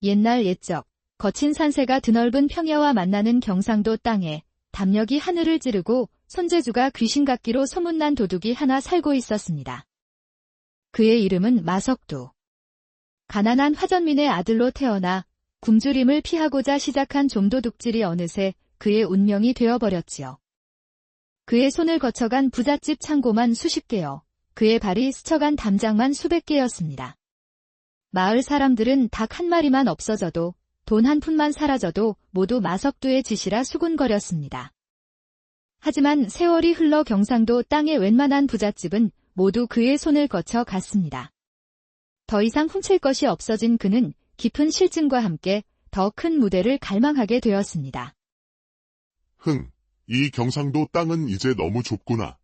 옛날 옛적, 거친 산세가 드넓은 평야와 만나는 경상도 땅에 담력이 하늘을 찌르고 손재주가 귀신 같기로 소문난 도둑이 하나 살고 있었습니다. 그의 이름은 마석두. 가난한 화전민의 아들로 태어나 굶주림을 피하고자 시작한 좀도둑질이 어느새 그의 운명이 되어버렸지요. 그의 손을 거쳐간 부잣집 창고만 수십 개여, 그의 발이 스쳐간 담장만 수백 개였습니다. 마을 사람들은 닭 한 마리만 없어져도, 돈 한 푼만 사라져도 모두 마석두의 짓이라 수군거렸습니다. 하지만 세월이 흘러 경상도 땅의 웬만한 부잣집은 모두 그의 손을 거쳐 갔습니다. 더 이상 훔칠 것이 없어진 그는 깊은 실증과 함께 더 큰 무대를 갈망하게 되었습니다. 이 경상도 땅은 이제 너무 좁구나.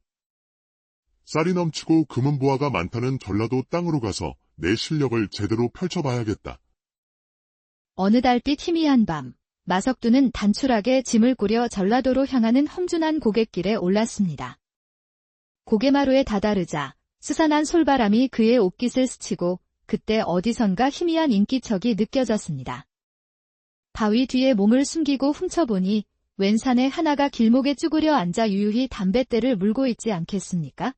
쌀이 넘치고 금은보화가 많다는 전라도 땅으로 가서 내 실력을 제대로 펼쳐봐야겠다. 어느 달빛 희미한 밤, 마석두는 단출하게 짐을 꾸려 전라도로 향하는 험준한 고갯길에 올랐습니다. 고개마루에 다다르자 스산한 솔바람이 그의 옷깃을 스치고 그때 어디선가 희미한 인기척이 느껴졌습니다. 바위 뒤에 몸을 숨기고 훔쳐보니 웬 사내 하나가 길목에 쭈그려 앉아 유유히 담뱃대를 물고 있지 않겠습니까?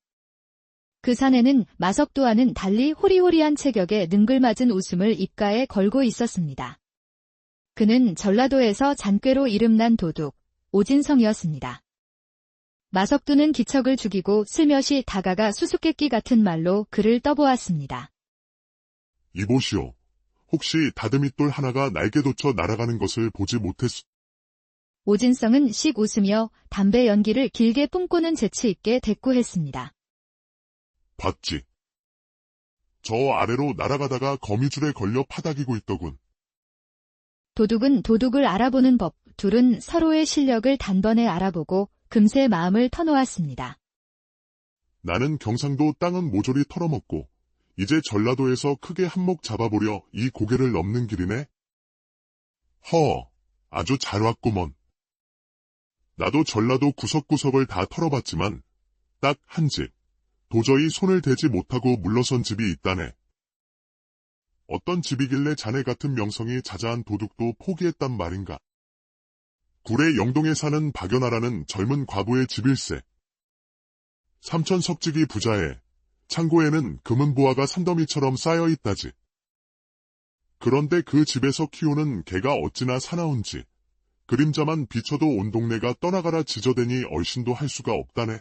그 사내는 마석두와는 달리 호리호리한 체격에 능글맞은 웃음을 입가에 걸고 있었습니다. 그는 전라도에서 잔꾀로 이름난 도둑, 오진성이었습니다. 마석두는 기척을 죽이고 슬며시 다가가 수수께끼 같은 말로 그를 떠보았습니다. 이보시오. 혹시 다듬이돌 하나가 날개 돋쳐 날아가는 것을 보지 못했소? 오진성은 씩 웃으며 담배 연기를 길게 뿜고는 재치 있게 대꾸했습니다. 봤지. 저 아래로 날아가다가 거미줄에 걸려 파닥이고 있더군. 도둑은 도둑을 알아보는 법, 둘은 서로의 실력을 단번에 알아보고 금세 마음을 터놓았습니다. 나는 경상도 땅은 모조리 털어먹고 이제 전라도에서 크게 한몫 잡아보려 이 고개를 넘는 길이네. 아주 잘 왔구먼. 나도 전라도 구석구석을 다 털어봤지만 딱 한 집, 도저히 손을 대지 못하고 물러선 집이 있다네. 어떤 집이길래 자네 같은 명성이 자자한 도둑도 포기했단 말인가. 구례 영동에 사는 박연아라는 젊은 과부의 집일세. 삼천 석직이 부자에 창고에는 금은보화가 산더미처럼 쌓여 있다지. 그런데 그 집에서 키우는 개가 어찌나 사나운지 그림자만 비춰도 온 동네가 떠나가라 지저대니 얼씬도 할 수가 없다네.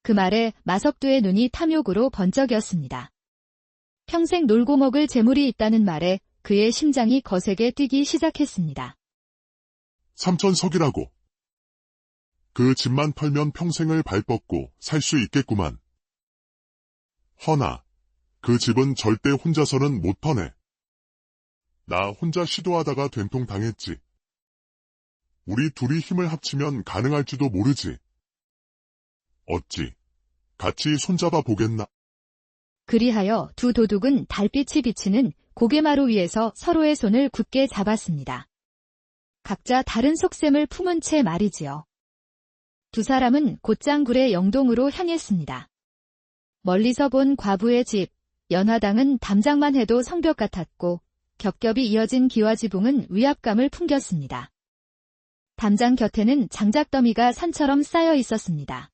그 말에 마석두의 눈이 탐욕으로 번쩍였습니다. 평생 놀고 먹을 재물이 있다는 말에 그의 심장이 거세게 뛰기 시작했습니다. 삼천석이라고. 그 집만 털면 평생을 발뻗고 살 수 있겠구만. 허나 그 집은 절대 혼자서는 못 터네. 나 혼자 시도하다가 된통 당했지. 우리 둘이 힘을 합치면 가능할지도 모르지. 어찌 같이 손잡아 보겠나? 그리하여 두 도둑은 달빛이 비치는 고개마루 위에서 서로의 손을 굳게 잡았습니다. 각자 다른 속셈을 품은 채 말이지요. 두 사람은 곧장 구례 영동으로 향했습니다. 멀리서 본 과부의 집, 연화당은 담장만 해도 성벽 같았고 겹겹이 이어진 기와지붕은 위압감을 풍겼습니다. 담장 곁에는 장작더미가 산처럼 쌓여 있었습니다.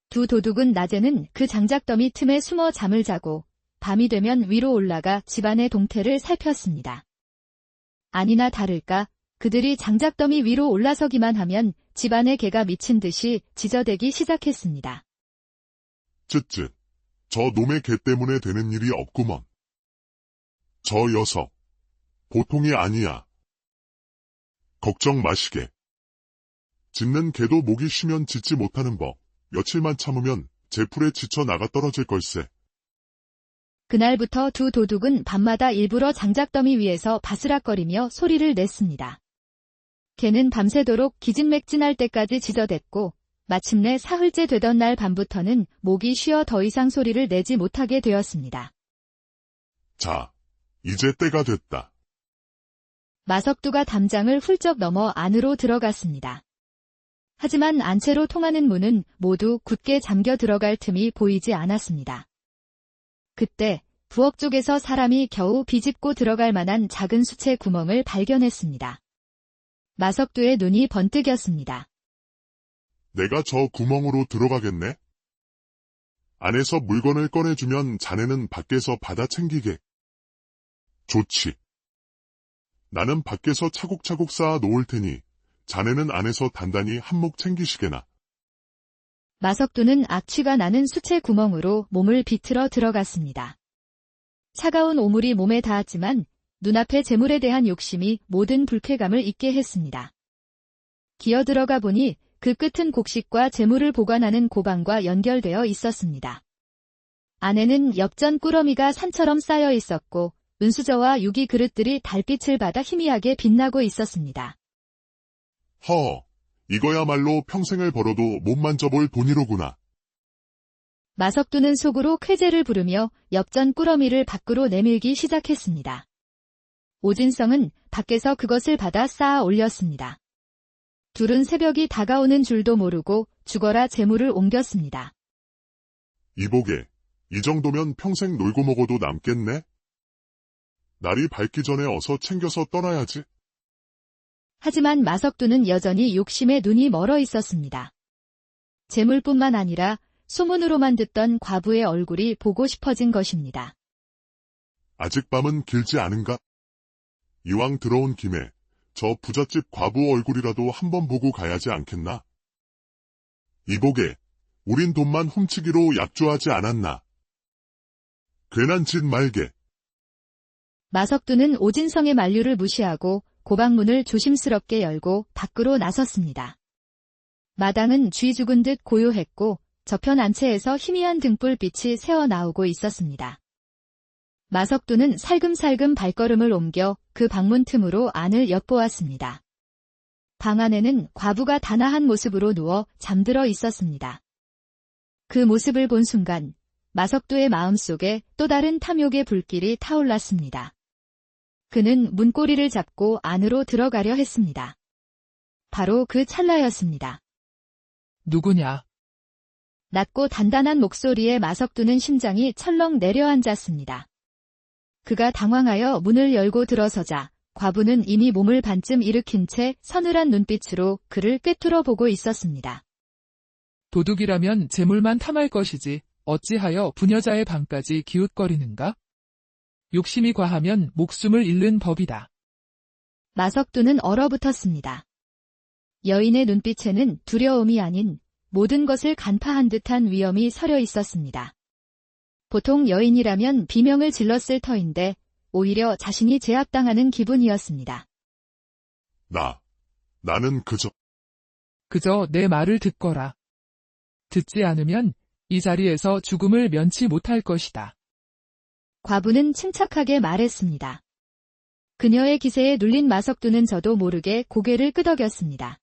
두 도둑은 낮에는 그 장작더미 틈에 숨어 잠을 자고 밤이 되면 위로 올라가 집안의 동태를 살폈습니다. 아니나 다를까 그들이 장작더미 위로 올라서기만 하면 집안의 개가 미친 듯이 짖어대기 시작했습니다. 쯧쯧, 저 놈의 개 때문에 되는 일이 없구먼. 저 녀석, 보통이 아니야. 걱정 마시게. 짖는 개도 목이 쉬면 짖지 못하는 법. 며칠만 참으면 제풀에 지쳐 나가 떨어질 걸세. 그날부터 두 도둑은 밤마다 일부러 장작더미 위에서 바스락거리며 소리를 냈습니다. 개는 밤새도록 기진맥진할 때까지 짖어댔고 마침내 사흘째 되던 날 밤부터는 목이 쉬어 더 이상 소리를 내지 못하게 되었습니다. 자, 이제 때가 됐다. 마석두가 담장을 훌쩍 넘어 안으로 들어갔습니다. 하지만 안채로 통하는 문은 모두 굳게 잠겨 들어갈 틈이 보이지 않았습니다. 그때 부엌 쪽에서 사람이 겨우 비집고 들어갈 만한 작은 수채 구멍을 발견했습니다. 마석두의 눈이 번뜩였습니다. 내가 저 구멍으로 들어가겠네? 안에서 물건을 꺼내주면 자네는 밖에서 받아 챙기게. 좋지. 나는 밖에서 차곡차곡 쌓아 놓을 테니 자네는 안에서 단단히 한몫 챙기시게나. 마석두는 악취가 나는 수채 구멍으로 몸을 비틀어 들어갔습니다. 차가운 오물이 몸에 닿았지만 눈앞의 재물에 대한 욕심이 모든 불쾌감을 잊게 했습니다. 기어 들어가 보니 그 끝은 곡식과 재물을 보관하는 고방과 연결되어 있었습니다. 안에는 엽전 꾸러미가 산처럼 쌓여 있었고 은수저와 유기 그릇들이 달빛을 받아 희미하게 빛나고 있었습니다. 이거야말로 평생을 벌어도 못 만져볼 돈이로구나. 마석두는 속으로 쾌재를 부르며 엽전 꾸러미를 밖으로 내밀기 시작했습니다. 오진성은 밖에서 그것을 받아 쌓아 올렸습니다. 둘은 새벽이 다가오는 줄도 모르고 죽어라 재물을 옮겼습니다. 이보게, 이 정도면 평생 놀고 먹어도 남겠네? 날이 밝기 전에 어서 챙겨서 떠나야지. 하지만 마석두는 여전히 욕심에 눈이 멀어 있었습니다. 재물뿐만 아니라 소문으로만 듣던 과부의 얼굴이 보고 싶어진 것입니다. 아직 밤은 길지 않은가? 이왕 들어온 김에 저 부잣집 과부 얼굴이라도 한번 보고 가야지 않겠나? 이보게, 우린 돈만 훔치기로 약조하지 않았나? 괜한 짓 말게. 마석두는 오진성의 만류를 무시하고 고방문을 조심스럽게 열고 밖으로 나섰습니다. 마당은 쥐 죽은 듯 고요했고 저편 안채에서 희미한 등불빛이 새어나오고 있었습니다. 마석두는 살금살금 발걸음을 옮겨 그 방문 틈으로 안을 엿보았습니다. 방 안에는 과부가 단아한 모습으로 누워 잠들어 있었습니다. 그 모습을 본 순간 마석두의 마음속에 또 다른 탐욕의 불길이 타올랐습니다. 그는 문고리를 잡고 안으로 들어가려 했습니다. 바로 그 찰나였습니다. 누구냐? 낮고 단단한 목소리에 마석두는 심장이 철렁 내려앉았습니다. 그가 당황하여 문을 열고 들어서자 과부는 이미 몸을 반쯤 일으킨 채 서늘한 눈빛으로 그를 꿰뚫어 보고 있었습니다. 도둑이라면 재물만 탐할 것이지 어찌하여 부녀자의 방까지 기웃거리는가? 욕심이 과하면 목숨을 잃는 법이다. 마석두는 얼어붙었습니다. 여인의 눈빛에는 두려움이 아닌 모든 것을 간파한 듯한 위엄이 서려 있었습니다. 보통 여인이라면 비명을 질렀을 터인데 오히려 자신이 제압당하는 기분이었습니다. 나는 그저 내 말을 듣거라. 듣지 않으면 이 자리에서 죽음을 면치 못할 것이다. 과부는 침착하게 말했습니다. 그녀의 기세에 눌린 마석두는 저도 모르게 고개를 끄덕였습니다.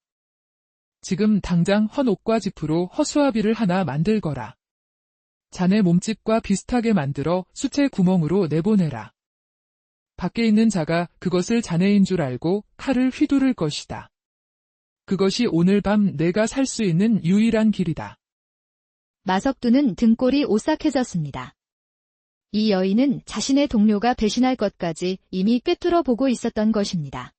지금 당장 헌옷과 지푸로 허수아비를 하나 만들거라. 자네 몸집과 비슷하게 만들어 수채 구멍으로 내보내라. 밖에 있는 자가 그것을 자네인 줄 알고 칼을 휘두를 것이다. 그것이 오늘 밤 내가 살 수 있는 유일한 길이다. 마석두는 등골이 오싹해졌습니다. 이 여인은 자신의 동료가 배신할 것까지 이미 꿰뚫어 보고 있었던 것입니다.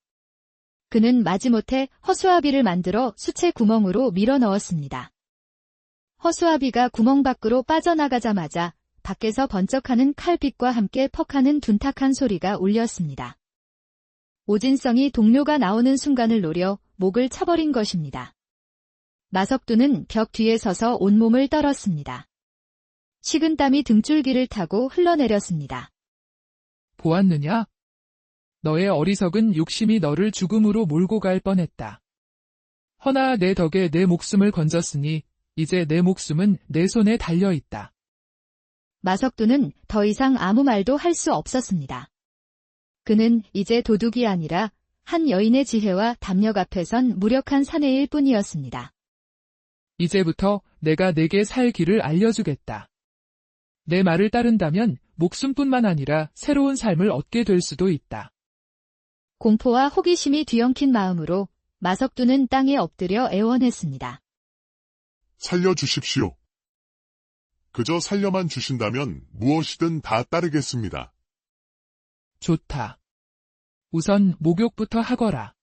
그는 마지못해 허수아비를 만들어 수채 구멍으로 밀어 넣었습니다. 허수아비가 구멍 밖으로 빠져나가자마자 밖에서 번쩍하는 칼빛과 함께 퍽하는 둔탁한 소리가 울렸습니다. 오진성이 동료가 나오는 순간을 노려 목을 쳐버린 것입니다. 마석두는 벽 뒤에 서서 온몸을 떨었습니다. 식은땀이 등줄기를 타고 흘러내렸습니다. 보았느냐? 너의 어리석은 욕심이 너를 죽음으로 몰고 갈 뻔했다. 허나 내 덕에 내 목숨을 건졌으니 이제 내 목숨은 내 손에 달려있다. 마석두는 더 이상 아무 말도 할 수 없었습니다. 그는 이제 도둑이 아니라 한 여인의 지혜와 담력 앞에선 무력한 사내일 뿐이었습니다. 이제부터 내가 내게 살 길을 알려주겠다. 내 말을 따른다면 목숨뿐만 아니라 새로운 삶을 얻게 될 수도 있다. 공포와 호기심이 뒤엉킨 마음으로 마석두는 땅에 엎드려 애원했습니다. 살려주십시오. 그저 살려만 주신다면 무엇이든 다 따르겠습니다. 좋다. 우선 목욕부터 하거라.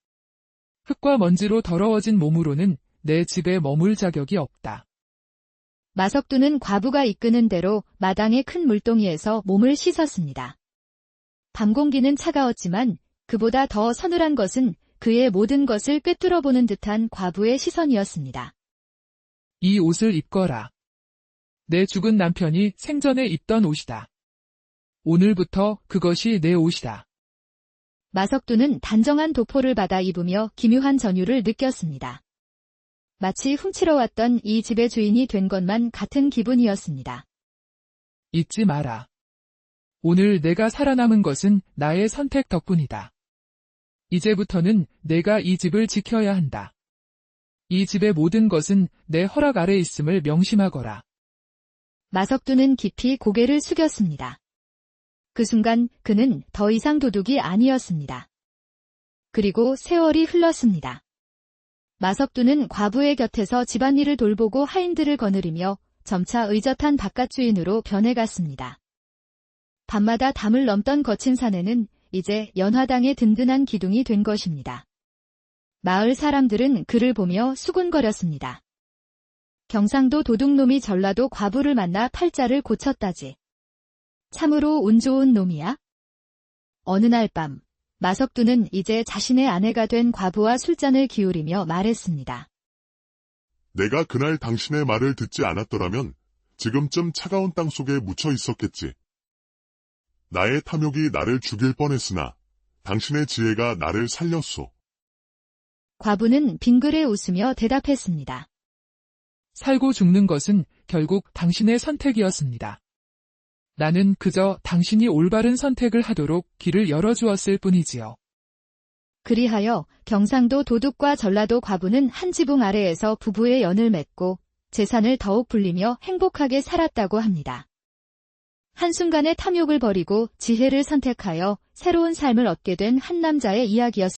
흙과 먼지로 더러워진 몸으로는 내 집에 머물 자격이 없다. 마석두는 과부가 이끄는 대로 마당의 큰 물동이에서 몸을 씻었습니다. 밤 공기는 차가웠지만 그보다 더 서늘한 것은 그의 모든 것을 꿰뚫어 보는 듯한 과부의 시선이었습니다. 이 옷을 입거라. 내 죽은 남편이 생전에 입던 옷이다. 오늘부터 그것이 내 옷이다. 마석두는 단정한 도포를 받아 입으며 기묘한 전율을 느꼈습니다. 마치 훔치러 왔던 이 집의 주인이 된 것만 같은 기분이었습니다. 잊지 마라. 오늘 내가 살아남은 것은 나의 선택 덕분이다. 이제부터는 내가 이 집을 지켜야 한다. 이 집의 모든 것은 내 허락 아래 있음을 명심하거라. 마석두는 깊이 고개를 숙였습니다. 그 순간 그는 더 이상 도둑이 아니었습니다. 그리고 세월이 흘렀습니다. 마석두는 과부의 곁에서 집안일을 돌보고 하인들을 거느리며 점차 의젓한 바깥 주인으로 변해갔습니다. 밤마다 담을 넘던 거친 사내는 이제 연화당의 든든한 기둥이 된 것입니다. 마을 사람들은 그를 보며 수군거렸습니다. 경상도 도둑놈이 전라도 과부를 만나 팔자를 고쳤다지. 참으로 운 좋은 놈이야? 어느 날 밤, 마석두는 이제 자신의 아내가 된 과부와 술잔을 기울이며 말했습니다. 내가 그날 당신의 말을 듣지 않았더라면 지금쯤 차가운 땅 속에 묻혀 있었겠지. 나의 탐욕이 나를 죽일 뻔했으나 당신의 지혜가 나를 살렸소. 과부는 빙그레 웃으며 대답했습니다. 살고 죽는 것은 결국 당신의 선택이었습니다. 나는 그저 당신이 올바른 선택을 하도록 길을 열어주었을 뿐이지요. 그리하여 경상도 도둑과 전라도 과부는 한 지붕 아래에서 부부의 연을 맺고 재산을 더욱 불리며 행복하게 살았다고 합니다. 한순간의 탐욕을 버리고 지혜를 선택하여 새로운 삶을 얻게 된 한 남자의 이야기였습니다.